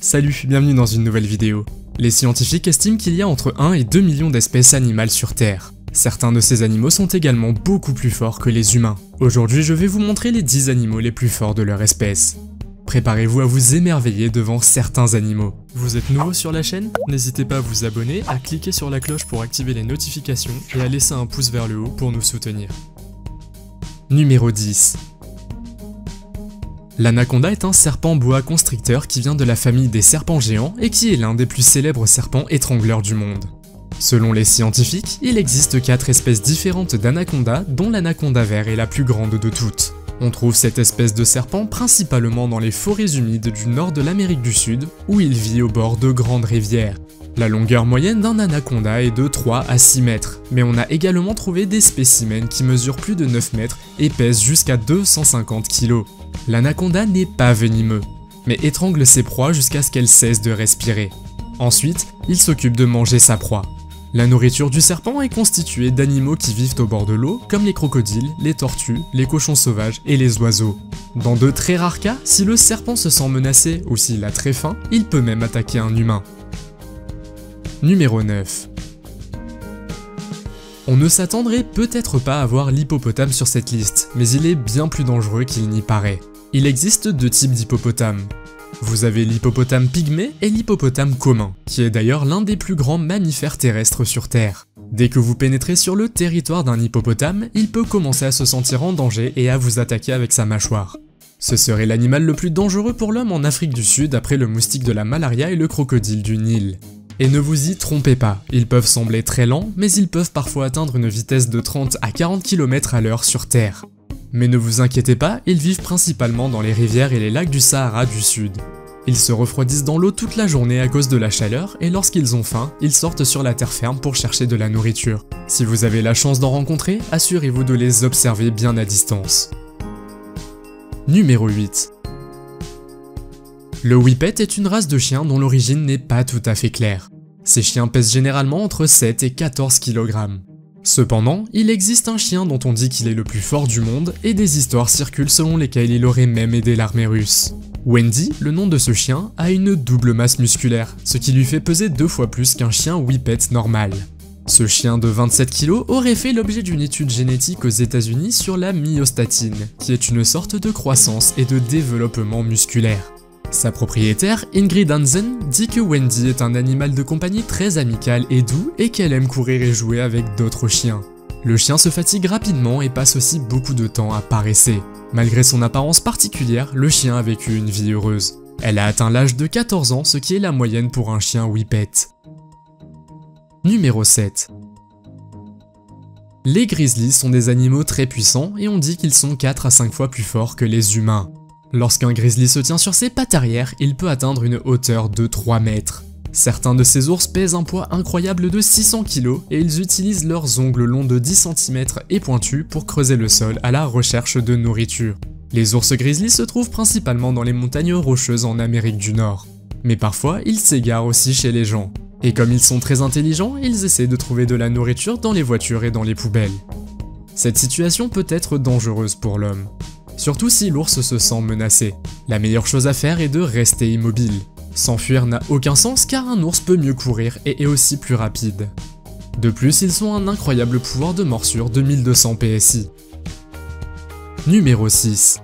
Salut, bienvenue dans une nouvelle vidéo. Les scientifiques estiment qu'il y a entre 1 et 2 millions d'espèces animales sur Terre. Certains de ces animaux sont également beaucoup plus forts que les humains. Aujourd'hui, je vais vous montrer les 10 animaux les plus forts de leur espèce. Préparez-vous à vous émerveiller devant certains animaux. Vous êtes nouveau sur la chaîne? N'hésitez pas à vous abonner, à cliquer sur la cloche pour activer les notifications et à laisser un pouce vers le haut pour nous soutenir. Numéro 10. L'anaconda est un serpent boa constricteur qui vient de la famille des serpents géants et qui est l'un des plus célèbres serpents étrangleurs du monde. Selon les scientifiques, il existe 4 espèces différentes d'anaconda, dont l'anaconda vert est la plus grande de toutes. On trouve cette espèce de serpent principalement dans les forêts humides du nord de l'Amérique du Sud, où il vit au bord de grandes rivières. La longueur moyenne d'un anaconda est de 3 à 6 mètres, mais on a également trouvé des spécimens qui mesurent plus de 9 mètres et pèsent jusqu'à 250 kg. L'anaconda n'est pas venimeux, mais étrangle ses proies jusqu'à ce qu'elles cessent de respirer. Ensuite, il s'occupe de manger sa proie. La nourriture du serpent est constituée d'animaux qui vivent au bord de l'eau, comme les crocodiles, les tortues, les cochons sauvages et les oiseaux. Dans de très rares cas, si le serpent se sent menacé ou s'il a très faim, il peut même attaquer un humain. Numéro 9. On ne s'attendrait peut-être pas à voir l'hippopotame sur cette liste, mais il est bien plus dangereux qu'il n'y paraît. Il existe 2 types d'hippopotames. Vous avez l'hippopotame pygmée et l'hippopotame commun, qui est d'ailleurs l'un des plus grands mammifères terrestres sur Terre. Dès que vous pénétrez sur le territoire d'un hippopotame, il peut commencer à se sentir en danger et à vous attaquer avec sa mâchoire. Ce serait l'animal le plus dangereux pour l'homme en Afrique du Sud après le moustique de la malaria et le crocodile du Nil. Et ne vous y trompez pas, ils peuvent sembler très lents, mais ils peuvent parfois atteindre une vitesse de 30 à 40 km/h sur Terre. Mais ne vous inquiétez pas, ils vivent principalement dans les rivières et les lacs du Sahara du Sud. Ils se refroidissent dans l'eau toute la journée à cause de la chaleur, et lorsqu'ils ont faim, ils sortent sur la terre ferme pour chercher de la nourriture. Si vous avez la chance d'en rencontrer, assurez-vous de les observer bien à distance. Numéro 8. Le Whippet est une race de chiens dont l'origine n'est pas tout à fait claire. Ces chiens pèsent généralement entre 7 et 14 kg. Cependant, il existe un chien dont on dit qu'il est le plus fort du monde et des histoires circulent selon lesquelles il aurait même aidé l'armée russe. Wendy, le nom de ce chien, a une double masse musculaire, ce qui lui fait peser 2 fois plus qu'un chien Whippet normal. Ce chien de 27 kg aurait fait l'objet d'une étude génétique aux États-Unis sur la myostatine, qui est une sorte de croissance et de développement musculaire. Sa propriétaire, Ingrid Hansen, dit que Wendy est un animal de compagnie très amical et doux et qu'elle aime courir et jouer avec d'autres chiens. Le chien se fatigue rapidement et passe aussi beaucoup de temps à paresser. Malgré son apparence particulière, le chien a vécu une vie heureuse. Elle a atteint l'âge de 14 ans, ce qui est la moyenne pour un chien Whippet. Numéro 7. Les grizzlies sont des animaux très puissants et on dit qu'ils sont 4 à 5 fois plus forts que les humains. Lorsqu'un grizzly se tient sur ses pattes arrière, il peut atteindre une hauteur de 3 mètres. Certains de ces ours pèsent un poids incroyable de 600 kg et ils utilisent leurs ongles longs de 10 cm et pointus pour creuser le sol à la recherche de nourriture. Les ours grizzly se trouvent principalement dans les montagnes rocheuses en Amérique du Nord. Mais parfois, ils s'égarent aussi chez les gens. Et comme ils sont très intelligents, ils essaient de trouver de la nourriture dans les voitures et dans les poubelles. Cette situation peut être dangereuse pour l'homme. Surtout si l'ours se sent menacé. La meilleure chose à faire est de rester immobile. S'enfuir n'a aucun sens car un ours peut mieux courir et est aussi plus rapide. De plus, ils ont un incroyable pouvoir de morsure de 1200 PSI. Numéro 6.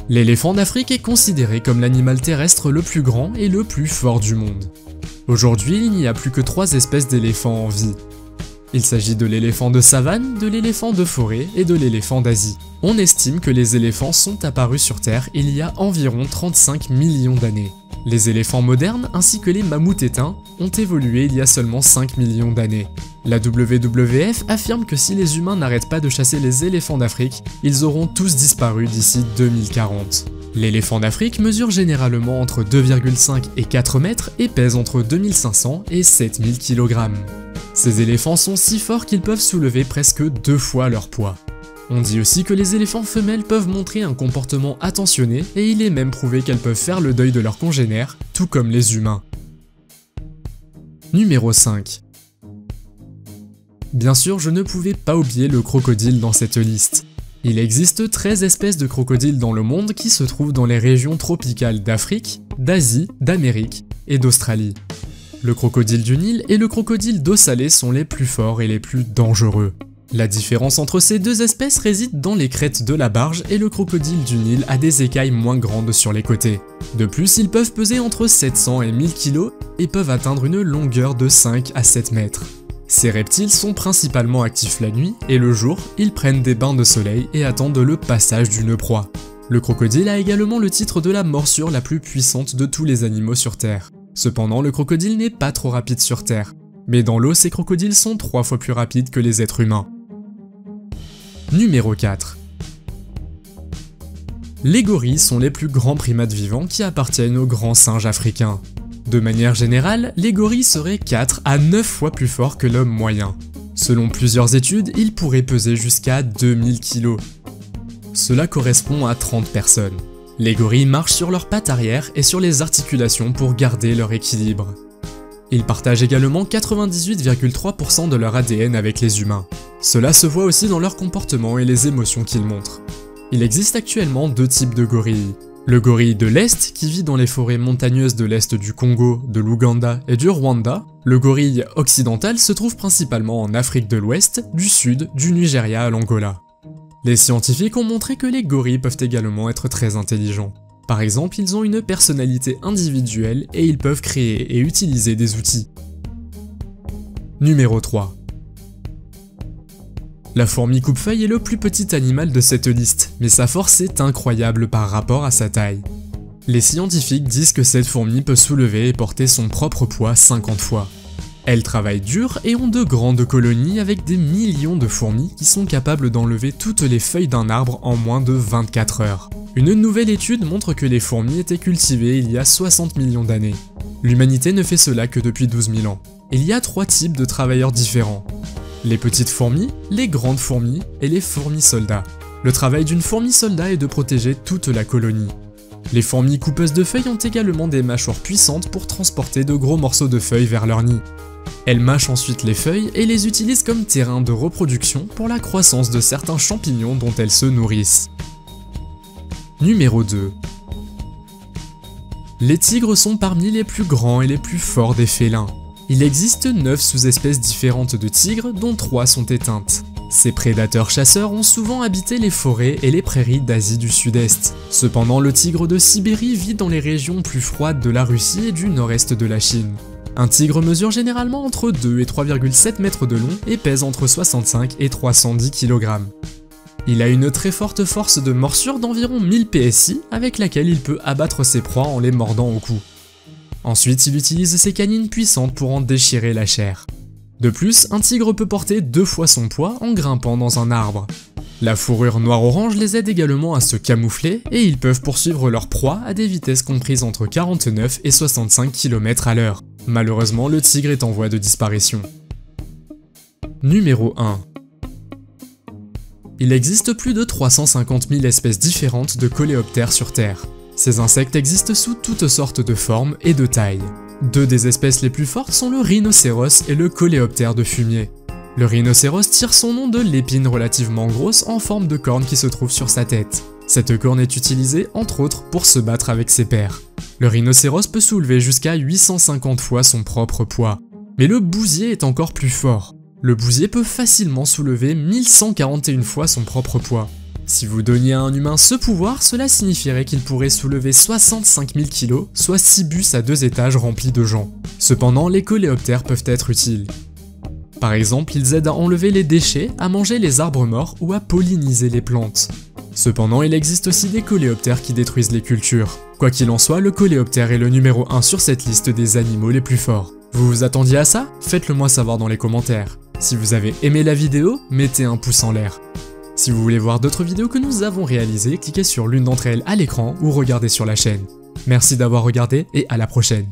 L'éléphant d'Afrique est considéré comme l'animal terrestre le plus grand et le plus fort du monde. Aujourd'hui, il n'y a plus que 3 espèces d'éléphants en vie. Il s'agit de l'éléphant de savane, de l'éléphant de forêt et de l'éléphant d'Asie. On estime que les éléphants sont apparus sur Terre il y a environ 35 millions d'années. Les éléphants modernes ainsi que les mammouths éteints ont évolué il y a seulement 5 millions d'années. La WWF affirme que si les humains n'arrêtent pas de chasser les éléphants d'Afrique, ils auront tous disparu d'ici 2040. L'éléphant d'Afrique mesure généralement entre 2,5 et 4 mètres et pèse entre 2500 et 7000 kg. Ces éléphants sont si forts qu'ils peuvent soulever presque 2 fois leur poids. On dit aussi que les éléphants femelles peuvent montrer un comportement attentionné et il est même prouvé qu'elles peuvent faire le deuil de leurs congénères, tout comme les humains. Numéro 5. Bien sûr, je ne pouvais pas oublier le crocodile dans cette liste. Il existe 13 espèces de crocodiles dans le monde qui se trouvent dans les régions tropicales d'Afrique, d'Asie, d'Amérique et d'Australie. Le crocodile du Nil et le crocodile d'eau salée sont les plus forts et les plus dangereux. La différence entre ces deux espèces réside dans les crêtes de la barge et le crocodile du Nil a des écailles moins grandes sur les côtés. De plus, ils peuvent peser entre 700 et 1000 kg et peuvent atteindre une longueur de 5 à 7 mètres. Ces reptiles sont principalement actifs la nuit et le jour, ils prennent des bains de soleil et attendent le passage d'une proie. Le crocodile a également le titre de la morsure la plus puissante de tous les animaux sur Terre. Cependant, le crocodile n'est pas trop rapide sur Terre. Mais dans l'eau, ces crocodiles sont 3 fois plus rapides que les êtres humains. Numéro 4. Les gorilles sont les plus grands primates vivants qui appartiennent aux grands singes africains. De manière générale, les gorilles seraient 4 à 9 fois plus forts que l'homme moyen. Selon plusieurs études, ils pourraient peser jusqu'à 2000 kg. Cela correspond à 30 personnes. Les gorilles marchent sur leurs pattes arrière et sur les articulations pour garder leur équilibre. Ils partagent également 98,3% de leur ADN avec les humains. Cela se voit aussi dans leur comportement et les émotions qu'ils montrent. Il existe actuellement 2 types de gorilles. Le gorille de l'Est, qui vit dans les forêts montagneuses de l'Est du Congo, de l'Ouganda et du Rwanda. Le gorille occidental se trouve principalement en Afrique de l'Ouest, du Sud, du Nigeria à l'Angola. Les scientifiques ont montré que les gorilles peuvent également être très intelligents. Par exemple, ils ont une personnalité individuelle et ils peuvent créer et utiliser des outils. Numéro 3. La fourmi coupe-feuille est le plus petit animal de cette liste, mais sa force est incroyable par rapport à sa taille. Les scientifiques disent que cette fourmi peut soulever et porter son propre poids 50 fois. Elles travaillent dur et ont de grandes colonies avec des millions de fourmis qui sont capables d'enlever toutes les feuilles d'un arbre en moins de 24 heures. Une nouvelle étude montre que les fourmis étaient cultivées il y a 60 millions d'années. L'humanité ne fait cela que depuis 12 000 ans. Il y a 3 types de travailleurs différents. Les petites fourmis, les grandes fourmis et les fourmis soldats. Le travail d'une fourmi soldat est de protéger toute la colonie. Les fourmis coupeuses de feuilles ont également des mâchoires puissantes pour transporter de gros morceaux de feuilles vers leur nid. Elles mâchent ensuite les feuilles et les utilisent comme terrain de reproduction pour la croissance de certains champignons dont elles se nourrissent. Numéro 2. Les tigres sont parmi les plus grands et les plus forts des félins. Il existe 9 sous-espèces différentes de tigres dont 3 sont éteintes. Ces prédateurs chasseurs ont souvent habité les forêts et les prairies d'Asie du Sud-Est. Cependant, le tigre de Sibérie vit dans les régions plus froides de la Russie et du nord-est de la Chine. Un tigre mesure généralement entre 2 et 3,7 mètres de long et pèse entre 65 et 310 kg. Il a une très forte force de morsure d'environ 1000 PSI avec laquelle il peut abattre ses proies en les mordant au cou. Ensuite, il utilise ses canines puissantes pour en déchirer la chair. De plus, un tigre peut porter 2 fois son poids en grimpant dans un arbre. La fourrure noir-orange les aide également à se camoufler et ils peuvent poursuivre leur proie à des vitesses comprises entre 49 et 65 km à l'heure. Malheureusement, le tigre est en voie de disparition. Numéro 1. Il existe plus de 350 000 espèces différentes de coléoptères sur Terre. Ces insectes existent sous toutes sortes de formes et de tailles. 2 des espèces les plus fortes sont le rhinocéros et le coléoptère de fumier. Le rhinocéros tire son nom de l'épine relativement grosse en forme de corne qui se trouve sur sa tête. Cette corne est utilisée, entre autres, pour se battre avec ses pairs. Le rhinocéros peut soulever jusqu'à 850 fois son propre poids. Mais le bousier est encore plus fort. Le bousier peut facilement soulever 1141 fois son propre poids. Si vous donniez à un humain ce pouvoir, cela signifierait qu'il pourrait soulever 65 000 kg, soit 6 bus à 2 étages remplis de gens. Cependant, les coléoptères peuvent être utiles. Par exemple, ils aident à enlever les déchets, à manger les arbres morts ou à polliniser les plantes. Cependant, il existe aussi des coléoptères qui détruisent les cultures. Quoi qu'il en soit, le coléoptère est le numéro 1 sur cette liste des animaux les plus forts. Vous vous attendiez à ça? Faites-le moi savoir dans les commentaires. Si vous avez aimé la vidéo, mettez un pouce en l'air. Si vous voulez voir d'autres vidéos que nous avons réalisées, cliquez sur l'une d'entre elles à l'écran ou regardez sur la chaîne. Merci d'avoir regardé et à la prochaine.